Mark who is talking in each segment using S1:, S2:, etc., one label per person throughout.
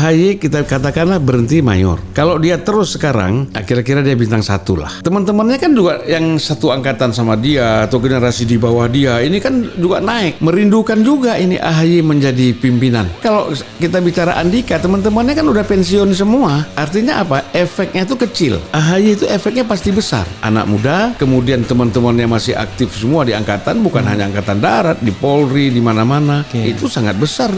S1: AHY kita katakanlah berhenti mayor. Kalau dia terus sekarang, kira-kira dia bintang 1 lah. Teman-temannya kan juga yang satu angkatan sama dia atau generasi di bawah dia, ini kan juga naik. Merindukan juga ini AHY menjadi pimpinan. Kalau kita bicara Andika, teman-temannya kan udah pensiun semua. Artinya apa? Efeknya itu kecil. AHY itu efeknya pasti besar. Anak muda, kemudian teman-temannya masih aktif semua di angkatan, bukan hanya angkatan darat, di Polri, di mana-mana. Itu sangat besar.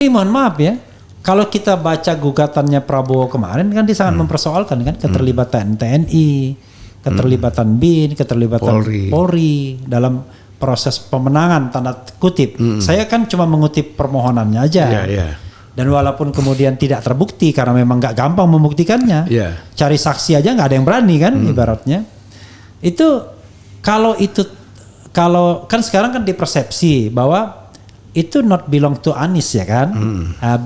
S2: Mohon maaf ya, kalau kita baca gugatannya Prabowo kemarin kan dia sangat mempersoalkan kan keterlibatan TNI, keterlibatan BIN, keterlibatan Polri dalam proses pemenangan tanda kutip. Saya kan cuma mengutip permohonannya aja. Dan walaupun kemudian tidak terbukti karena memang nggak gampang membuktikannya, cari saksi aja nggak ada yang berani kan ibaratnya. Itu kalau kan sekarang kan dipersepsi bahwa itu not belong to Anies ya kan,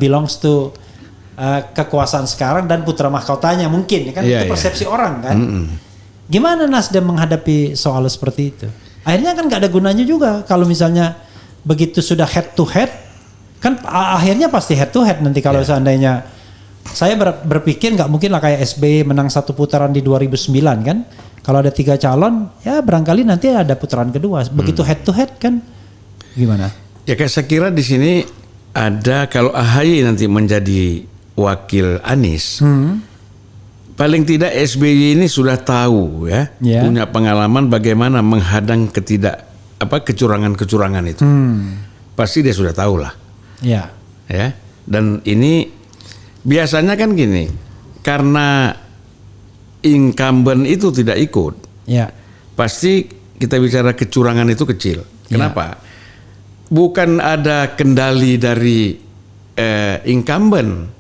S2: belongs to kekuasaan sekarang dan putra mahkotanya mungkin kan, itu persepsi orang kan. Gimana Nasdem menghadapi soal seperti itu? Akhirnya kan nggak ada gunanya juga kalau misalnya begitu sudah head to head, kan akhirnya pasti head to head nanti kalau seandainya saya berpikir nggak mungkin lah kayak SBY menang 1 putaran di 2009 kan. Kalau ada 3 calon ya barangkali nanti ada putaran kedua. Begitu head to head kan gimana?
S1: Ya kayak saya kira di sini ada kalau AHY nanti menjadi wakil Anies, paling tidak SBY ini sudah tahu punya pengalaman bagaimana menghadang kecurangan-kecurangan itu. Pasti dia sudah tahu lah. Ya. Dan ini biasanya kan gini, karena incumbent itu tidak ikut, pasti kita bicara kecurangan itu kecil. Kenapa? Bukan ada kendali dari incumbent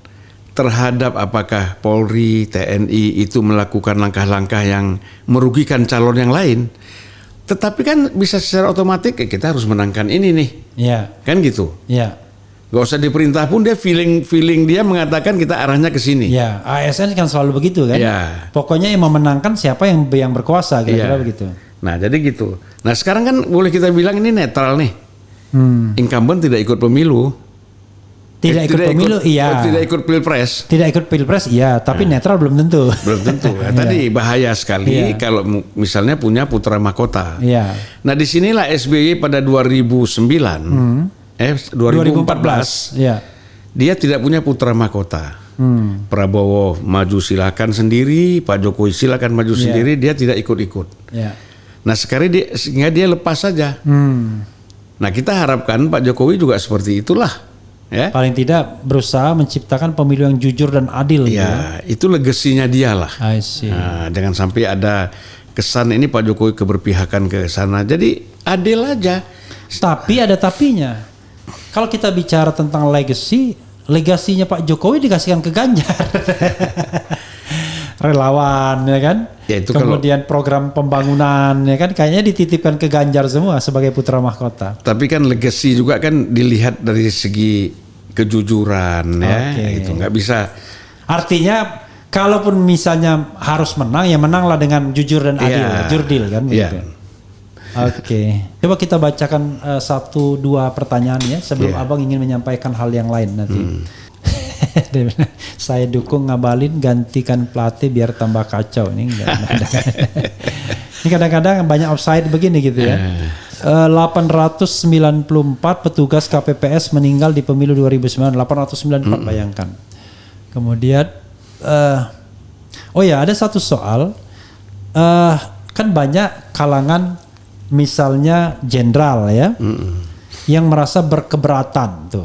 S1: terhadap apakah Polri, TNI itu melakukan langkah-langkah yang merugikan calon yang lain. Tetapi kan bisa secara otomatis kita harus menangkan ini nih. Kan gitu. Gak usah diperintah pun dia feeling dia mengatakan kita arahnya ke sini.
S2: ASN kan selalu begitu kan. Pokoknya yang memenangkan siapa yang berkuasa kira-kira begitu.
S1: Nah, jadi gitu. Nah, sekarang kan boleh kita bilang ini netral nih. Incumbent tidak ikut pemilu. Tidak ikut pilpres. Tidak ikut pilpres,
S2: tapi netral belum tentu.
S1: Belum tentu. Tadi bahaya sekali kalau misalnya punya putra mahkota. Nah, disinilah SBY pada 2014. Dia tidak punya putra mahkota. Prabowo maju silakan sendiri, Pak Jokowi silakan maju sendiri, dia tidak ikut-ikut. Nah, sekarang sehingga dia lepas saja. Nah, kita harapkan Pak Jokowi juga seperti itulah.
S2: Paling tidak berusaha menciptakan pemilu yang jujur dan adil.
S1: Itu legasinya dia lah. Nah, jangan sampai ada kesan ini Pak Jokowi keberpihakan ke sana. Jadi adil aja.
S2: Tapi ada tapinya. Kalau kita bicara tentang legasinya Pak Jokowi dikasihkan ke Ganjar. Relawan ya kan. Itu kemudian program pembangunan ya kan kayaknya dititipkan ke Ganjar semua sebagai putra mahkota.
S1: Tapi kan legasi juga kan dilihat dari segi kejujuran gitu. Nggak bisa.
S2: Artinya kalaupun misalnya harus menang ya menanglah dengan jujur dan adil, jurdil kan begitu. Coba kita bacakan 1-2 pertanyaan ya sebelum Abang ingin menyampaikan hal yang lain nanti. Saya dukung Ngabalin gantikan pelatih biar tambah kacau ini. Ini kadang-kadang banyak offside begini gitu ya. 894 petugas KPPS meninggal di pemilu 2009. 894 bayangkan. Kemudian Oh ya, ada satu soal, kan banyak kalangan misalnya jenderal ya, yang merasa berkeberatan tuh.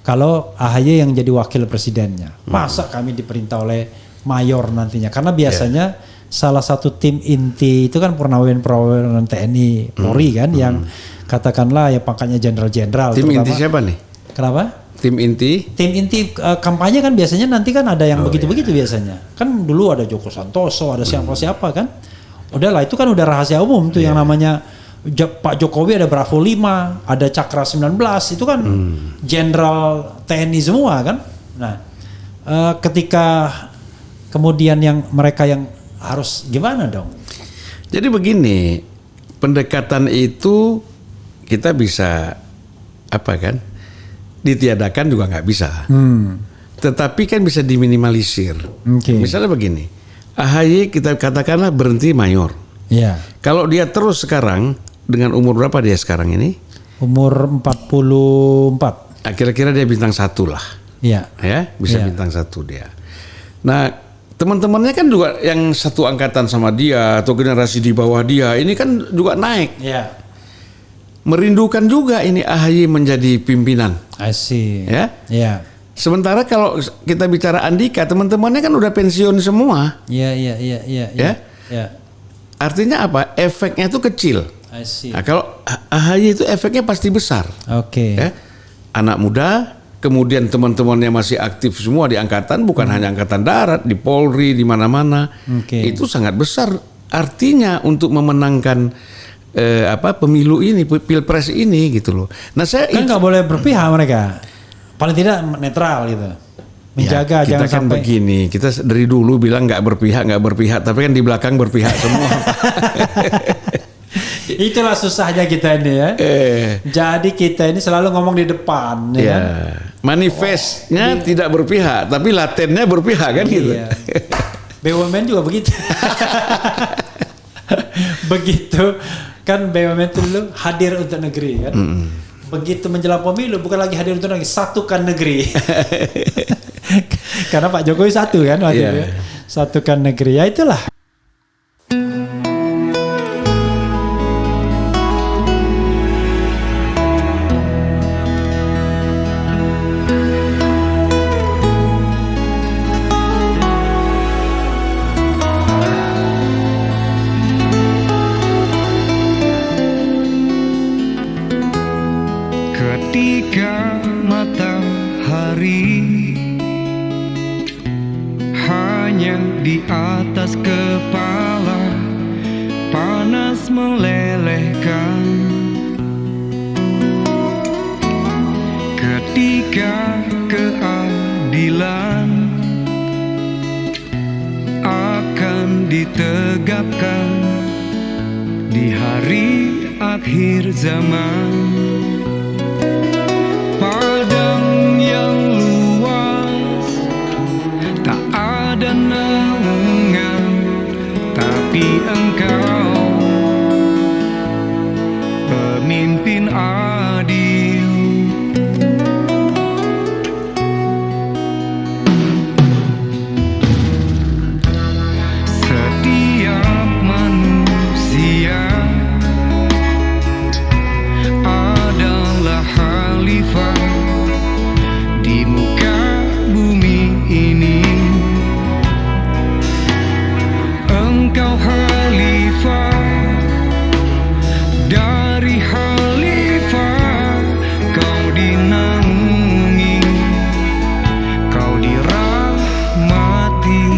S2: Kalau AHY yang jadi wakil presidennya, masa kami diperintah oleh mayor nantinya? Karena biasanya salah satu tim inti itu kan purnawirawan TNI Polri kan, yang katakanlah ya pangkatnya jenderal-jenderal.
S1: Tim inti siapa nih?
S2: Kenapa?
S1: Tim inti?
S2: Tim inti kampanye kan biasanya nanti kan ada yang begitu-begitu biasanya. Kan dulu ada Joko Santoso, ada siapa-siapa kan. Udahlah itu kan udah rahasia umum tuh yang namanya Pak Jokowi ada Bravo 5, ada Cakra 19, itu kan jenderal TNI semua kan. Nah, ketika kemudian yang mereka yang harus gimana dong?
S1: Jadi begini, pendekatan itu kita bisa apa kan? Ditiadakan juga nggak bisa. Tetapi kan bisa diminimalisir.
S2: Okay.
S1: Misalnya begini, AHY kita katakanlah berhenti mayor.
S2: Iya.
S1: Kalau dia terus sekarang, dengan umur berapa dia sekarang ini?
S2: Umur 44.
S1: Nah, kira-kira dia bintang 1 lah.
S2: Iya.
S1: Ya, bisa bintang 1 dia. Nah, teman-temannya kan juga yang satu angkatan sama dia atau generasi di bawah dia, ini kan juga naik.
S2: Iya.
S1: Merindukan juga ini AHY menjadi pimpinan.
S2: I see.
S1: Ya.
S2: Iya.
S1: Sementara kalau kita bicara Andika, teman-temannya kan udah pensiun semua.
S2: Iya.
S1: Ya.
S2: Iya.
S1: Artinya apa? Efeknya itu kecil.
S2: I see.
S1: Nah, kalau AHY itu efeknya pasti besar.
S2: Oke.
S1: Ya. Anak muda, kemudian teman-temannya masih aktif semua di angkatan, bukan hanya angkatan darat, di Polri, di mana-mana. Itu sangat besar artinya untuk memenangkan pemilu ini, pilpres ini gitu loh. Nah, saya
S2: kan nggak boleh berpihak mereka. Paling tidak netral gitu. Menjaga
S1: ya, kita
S2: jangan
S1: kan
S2: sampai
S1: begini, kita dari dulu bilang nggak berpihak, tapi kan di belakang berpihak semua.
S2: Itulah susahnya kita ini ya. Jadi kita ini selalu ngomong di depan. Ya kan?
S1: Manifestnya tidak berpihak, tapi latennya berpihak kan gitu.
S2: BUMN juga begitu. Begitu kan BUMN itu dulu hadir untuk negeri kan. Begitu menjelang pemilu bukan lagi hadir untuk negeri, satukan negeri. Karena Pak Jokowi satu kan waktu itu. Satukan negeri. Ya itulah.
S3: Ketika matahari hanya di atas kepala, panas melelehkan. Ketika keadilan akan ditegakkan di hari akhir zaman. Padang yang luas tak ada naungan, tapi engkau pemimpin adil. Setiap manusia adalah khalifah di muka bumi ini. Engkau khalifah, dari khalifah kau dinaungi, kau dirahmati.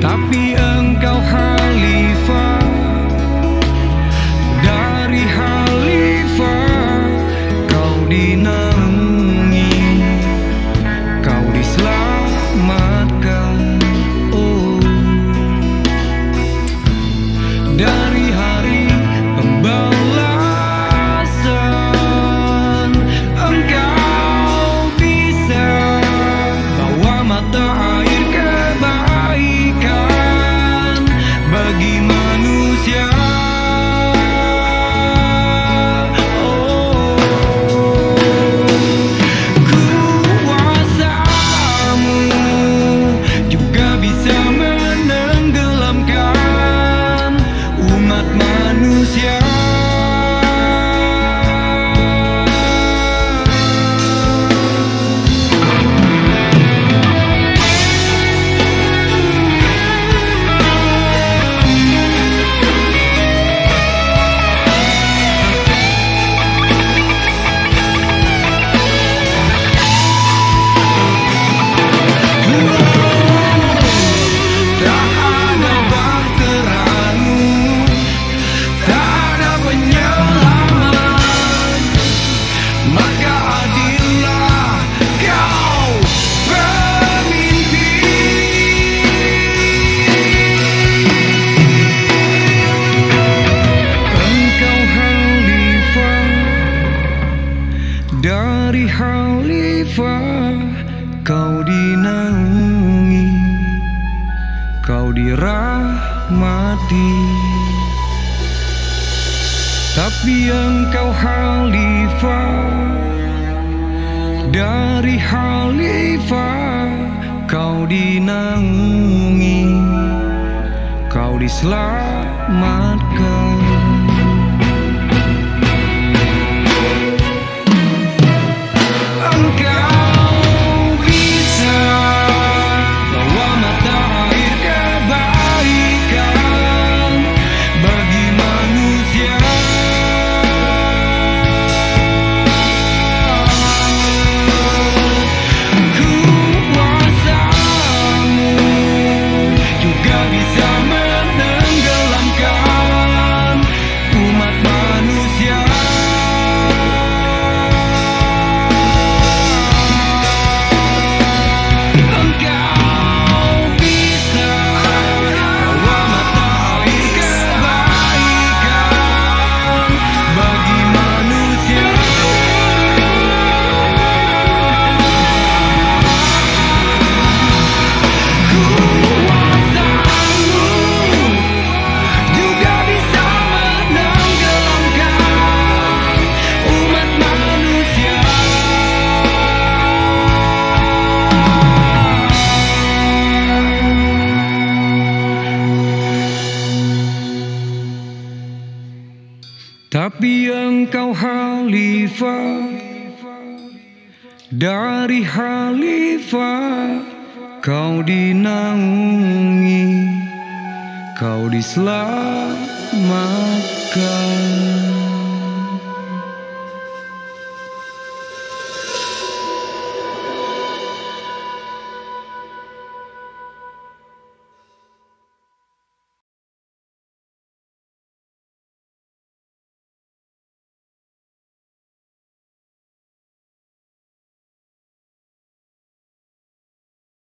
S3: Tapi engkau khalifah, dari khalifah kau dinaungi, kau diselamatkan. Oh, dari hari pembalasan engkau bisa bawa mata air kebaikan bagi manusia. dirahmati. Tapi engkau khalifah, dari khalifah kau dinaungi, kau diselamatkan. Tapi engkau khalifah, dari khalifah kau dinaungi, kau diselamatkan.